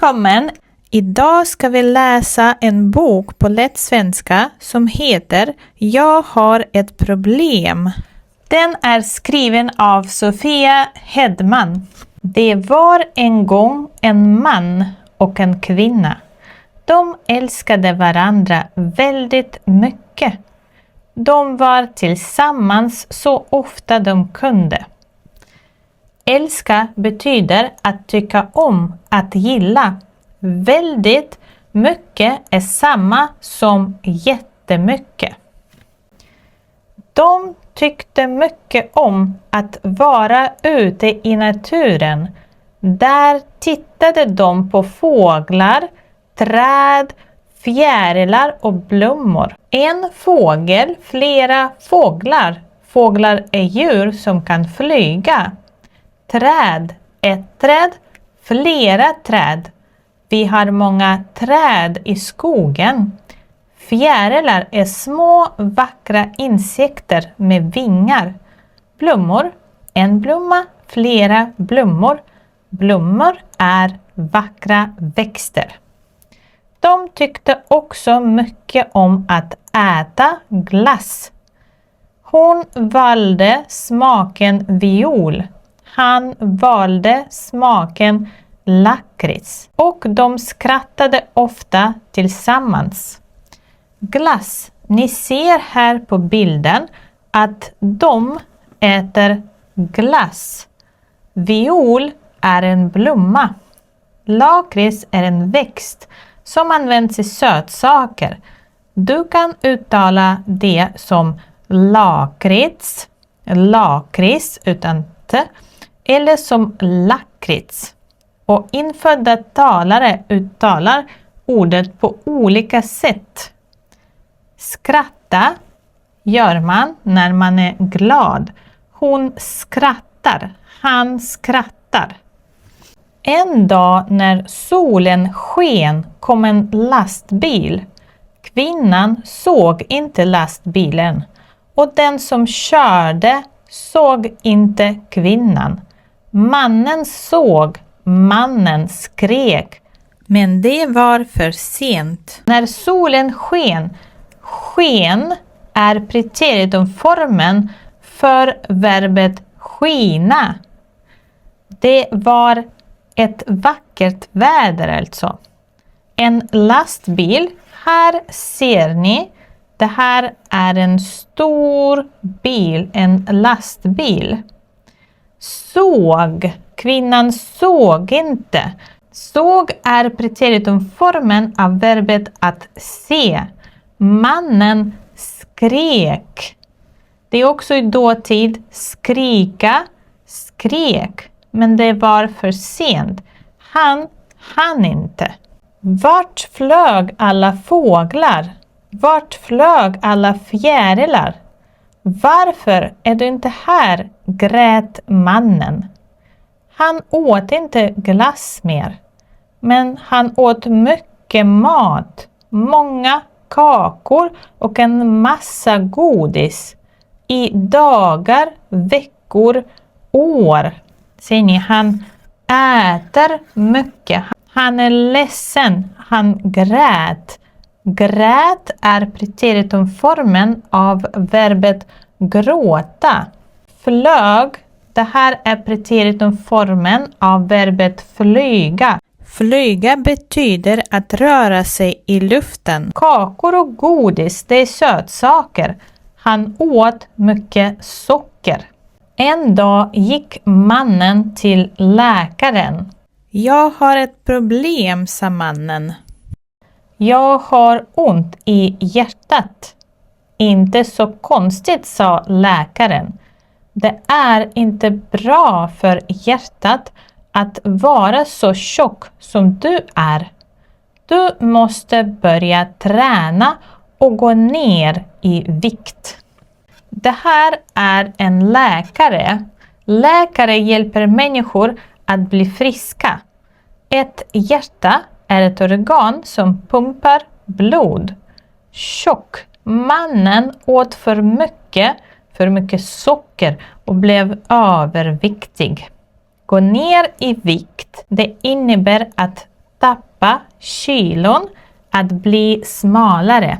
Välkommen! Idag ska vi läsa en bok på lättsvenska som heter Jag har ett problem. Den är skriven av Sofia Hedman. Det var en gång en man och en kvinna. De älskade varandra väldigt mycket. De var tillsammans så ofta de kunde. Älska betyder att tycka om, att gilla. Väldigt mycket är samma som jättemycket. De tyckte mycket om att vara ute i naturen. Där tittade de på fåglar, träd, fjärilar och blommor. En fågel, flera fåglar. Fåglar är djur som kan flyga. Träd, ett träd, flera träd. Vi har många träd i skogen. Fjärilar är små vackra insekter med vingar. Blommor, en blomma, flera blommor. Blommor är vackra växter. De tyckte också mycket om att äta glass. Hon valde smaken viol. Han valde smaken lakrits. Och de skrattade ofta tillsammans. Glass. Ni ser här på bilden att de äter glass. Viol är en blomma. Lakrits är en växt som används i sötsaker. Du kan uttala det som lakrits, lakrits utan t, eller som lakrits. Och infödda talare uttalar ordet på olika sätt. Skratta gör man när man är glad. Hon skrattar, han skrattar. En dag när solen sken kom en lastbil. Kvinnan såg inte lastbilen och den som körde såg inte kvinnan. Mannen såg, mannen skrek. Men det var för sent. När solen sken, sken är preteritumformen för verbet skina. Det var ett vackert väder alltså. En lastbil, här ser ni, det här är en stor bil, en lastbil. Såg, kvinnan såg inte. Såg är preteritumformen av verbet att se. Mannen skrek. Det är också i dåtid skrika, skrek. Men det var för sent. Han inte. Vart flög alla fåglar? Vart flög alla fjärilar? Varför är du inte här? Grät mannen. Han åt inte glass mer. Men han åt mycket mat. Många kakor och en massa godis. I dagar, veckor, år. Ser ni, han äter mycket. Han är ledsen. Han grät. Grät är preteritumformen av verbet gråta. Flög, det här är preteritumformen av verbet flyga. Flyga betyder att röra sig i luften. Kakor och godis, det är sötsaker. Han åt mycket socker. En dag gick mannen till läkaren. Jag har ett problem, sa mannen. Jag har ont i hjärtat. Inte så konstigt, sa läkaren. Det är inte bra för hjärtat att vara så tjock som du är. Du måste börja träna och gå ner i vikt. Det här är en läkare. Läkare hjälper människor att bli friska. Ett hjärta är ett organ som pumpar blod. Tjock. Mannen åt för mycket socker och blev överviktig. Gå ner i vikt. Det innebär att tappa kilon, att bli smalare.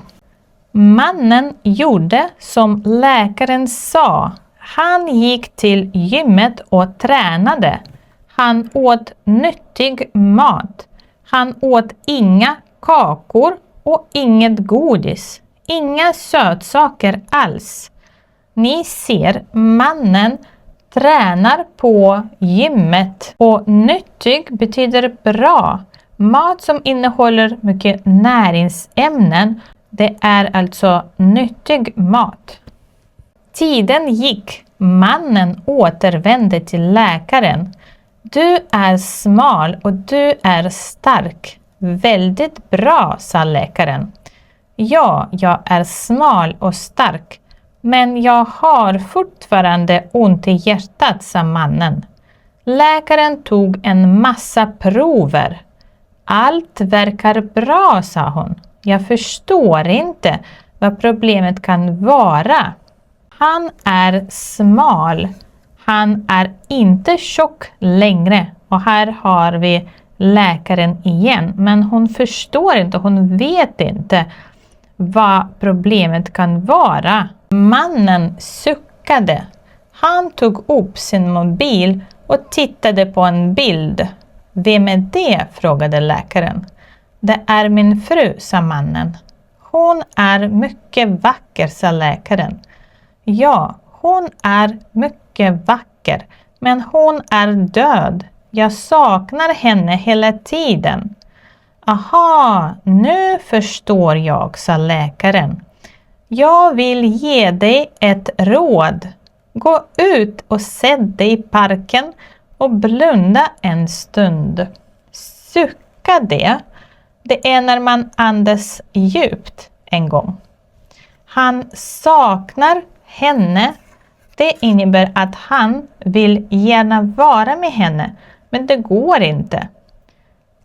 Mannen gjorde som läkaren sa. Han gick till gymmet och tränade. Han åt nyttig mat. Han åt inga kakor och inget godis. Inga sötsaker alls. Ni ser, mannen tränar på gymmet. Och nyttig betyder bra. Mat som innehåller mycket näringsämnen. Det är alltså nyttig mat. Tiden gick. Mannen återvände till läkaren. Du är smal och du är stark. Väldigt bra, sa läkaren. Ja, jag är smal och stark. Men jag har fortfarande ont i hjärtat, sa mannen. Läkaren tog en massa prover. Allt verkar bra, sa hon. Jag förstår inte vad problemet kan vara. Han är smal. Han är inte tjock längre. Och här har vi läkaren igen. Men hon förstår inte, hon vet inte vad problemet kan vara. Mannen suckade. Han tog upp sin mobil och tittade på en bild. Vem är det? Frågade läkaren. Det är min fru, sa mannen. Hon är mycket vacker, sa läkaren. Ja, hon är mycket vacker, men hon är död. Jag saknar henne hela tiden. Aha, nu förstår jag, sa läkaren. Jag vill ge dig ett råd. Gå ut och sätt dig i parken och blunda en stund. Sucka det är när man andas djupt en gång. Han saknar henne. Det innebär att han vill gärna vara med henne, men det går inte.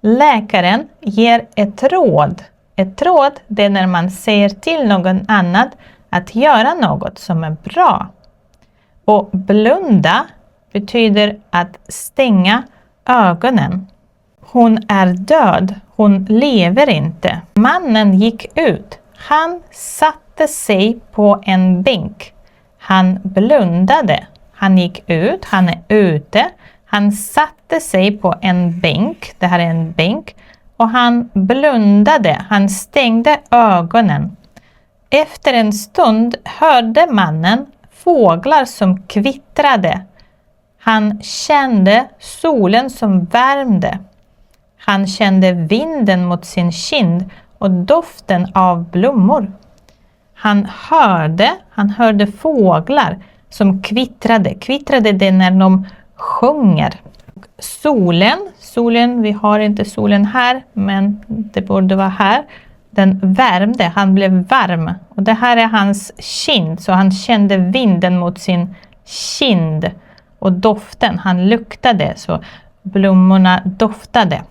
Läkaren ger ett råd. Ett råd det är när man säger till någon annan att göra något som är bra. Och blunda betyder att stänga ögonen. Hon är död. Hon lever inte. Mannen gick ut. Han satte sig på en bänk. Han blundade. Han gick ut. Han är ute. Han satte sig på en bänk. Det här är en bänk. Och han blundade. Han stängde ögonen. Efter en stund hörde mannen fåglar som kvittrade. Han kände solen som värmde. Han kände vinden mot sin kind och doften av blommor. Han hörde fåglar som kvittrade. Kvittrade det när de sjunger. Solen, vi har inte solen här, men det borde vara här. Den värmde, han blev varm. Och det här är hans kind, så han kände vinden mot sin kind. Och doften, han luktade, så blommorna doftade.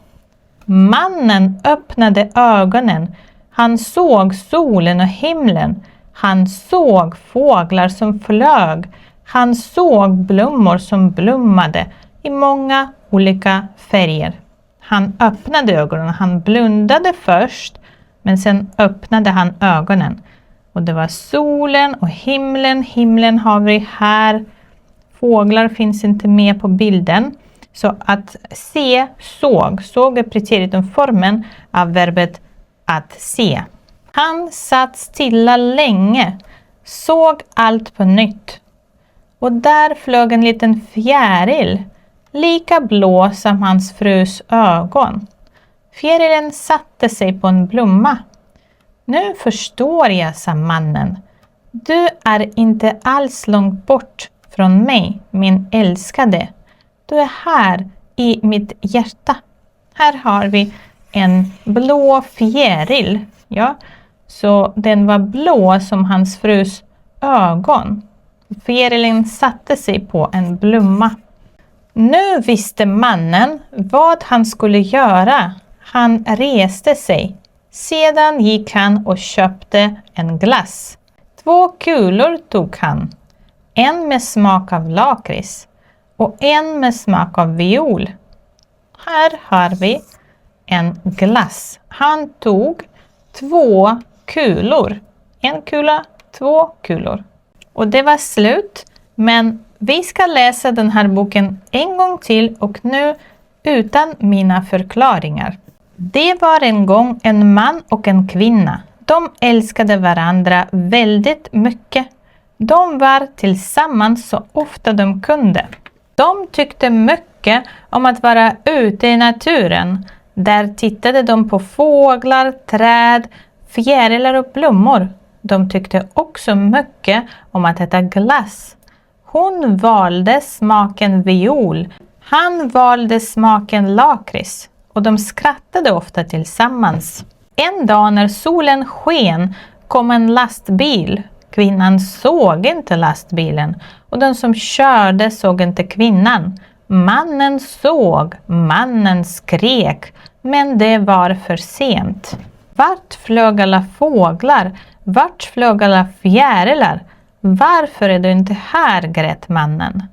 Mannen öppnade ögonen. Han såg solen och himlen. Han såg fåglar som flög. Han såg blommor som blommade i många olika färger. Han öppnade ögonen. Han blundade först, men sen öppnade han ögonen. Och det var solen och himlen. Himlen har vi här. Fåglar finns inte med på bilden. Så att se, såg. Såg är preteritumformen av verbet att se. Han satt stilla länge. Såg allt på nytt. Och där flög en liten fjäril. Lika blå som hans frus ögon. Fjärilen satte sig på en blomma. Nu förstår jag, sa mannen. Du är inte alls långt bort från mig, min älskade. Du är här i mitt hjärta. Här har vi en blå fjäril. Ja, så den var blå som hans frus ögon. Fjärilen satte sig på en blomma. Nu visste mannen vad han skulle göra. Han reste sig. Sedan gick han och köpte en glass. 2 kulor tog han. En med smak av lakrits och en med smak av viol. Här har vi en glass. Han tog 2 kulor. 1 kula, 2 kulor. Och det var slut. Men vi ska läsa den här boken en gång till och nu utan mina förklaringar. Det var en gång en man och en kvinna. De älskade varandra väldigt mycket. De var tillsammans så ofta de kunde. De tyckte mycket om att vara ute i naturen. Där tittade de på fåglar, träd, fjärilar och blommor. De tyckte också mycket om att äta glass. Hon valde smaken viol. Han valde smaken lakrits. Och de skrattade ofta tillsammans. En dag när solen sken kom en lastbil. Kvinnan såg inte lastbilen och den som körde såg inte kvinnan. Mannen såg, mannen skrek, men det var för sent. Vart flög alla fåglar? Vart flög alla fjärilar? Varför är du inte här, grät mannen.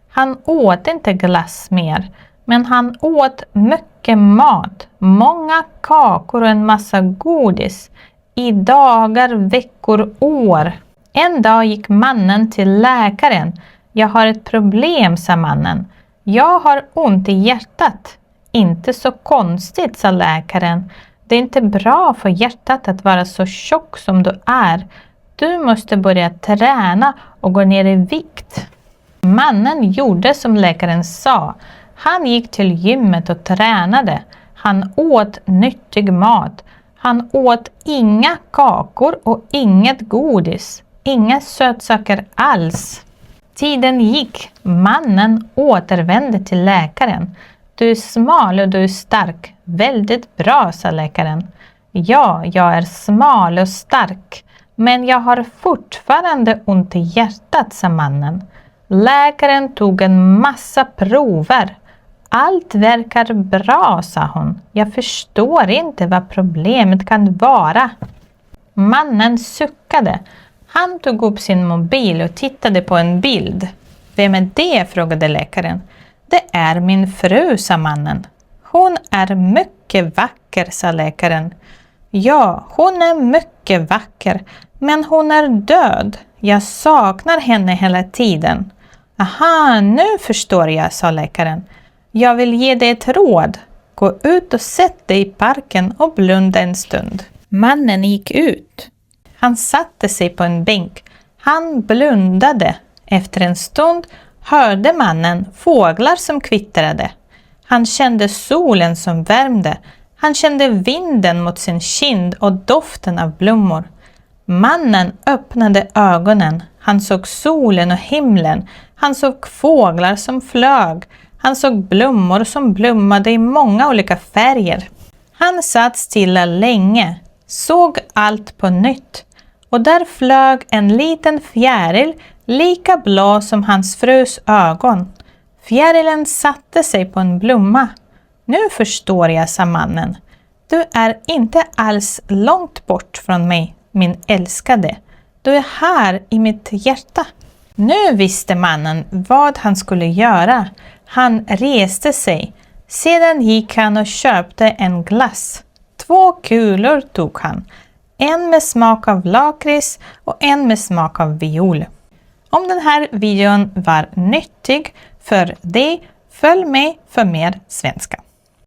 Han åt inte glass mer, men han åt mycket mat, många kakor och en massa godis. I dagar, veckor, år. En dag gick mannen till läkaren. Jag har ett problem, sa mannen. Jag har ont i hjärtat. Inte så konstigt, sa läkaren. Det är inte bra för hjärtat att vara så tjock som du är. Du måste börja träna och gå ner i vikt. Mannen gjorde som läkaren sa. Han gick till gymmet och tränade. Han åt nyttig mat. Han åt inga kakor och inget godis. Inga sötsaker alls. Tiden gick. Mannen återvände till läkaren. Du är smal och du är stark. Väldigt bra, sa läkaren. Ja, jag är smal och stark. Men jag har fortfarande ont i hjärtat, sa mannen. Läkaren tog en massa prover. Allt verkar bra, sa hon. Jag förstår inte vad problemet kan vara. Mannen suckade. Han tog upp sin mobil och tittade på en bild. Vem är det? Frågade läkaren. Det är min fru, sa mannen. Hon är mycket vacker, sa läkaren. Ja, hon är mycket vacker, men hon är död. Jag saknar henne hela tiden. Aha, nu förstår jag, sa läkaren. Jag vill ge dig ett råd. Gå ut och sätt dig i parken och blunda en stund. Mannen gick ut. Han satte sig på en bänk. Han blundade. Efter en stund hörde mannen fåglar som kvittrade. Han kände solen som värmde. Han kände vinden mot sin kind och doften av blommor. Mannen öppnade ögonen. Han såg solen och himlen. Han såg fåglar som flög. Han såg blommor som blommade i många olika färger. Han satt stilla länge, såg allt på nytt. Och där flög en liten fjäril lika blå som hans frus ögon. Fjärilen satte sig på en blomma. Nu förstår jag, sa mannen. Du är inte alls långt bort från mig, min älskade. Du är här i mitt hjärta. Nu visste mannen vad han skulle göra. Han reste sig. Sedan gick han och köpte en glass. 2 kulor tog han. En med smak av lakrits och en med smak av viol. Om den här videon var nyttig för dig, följ med för mer svenska.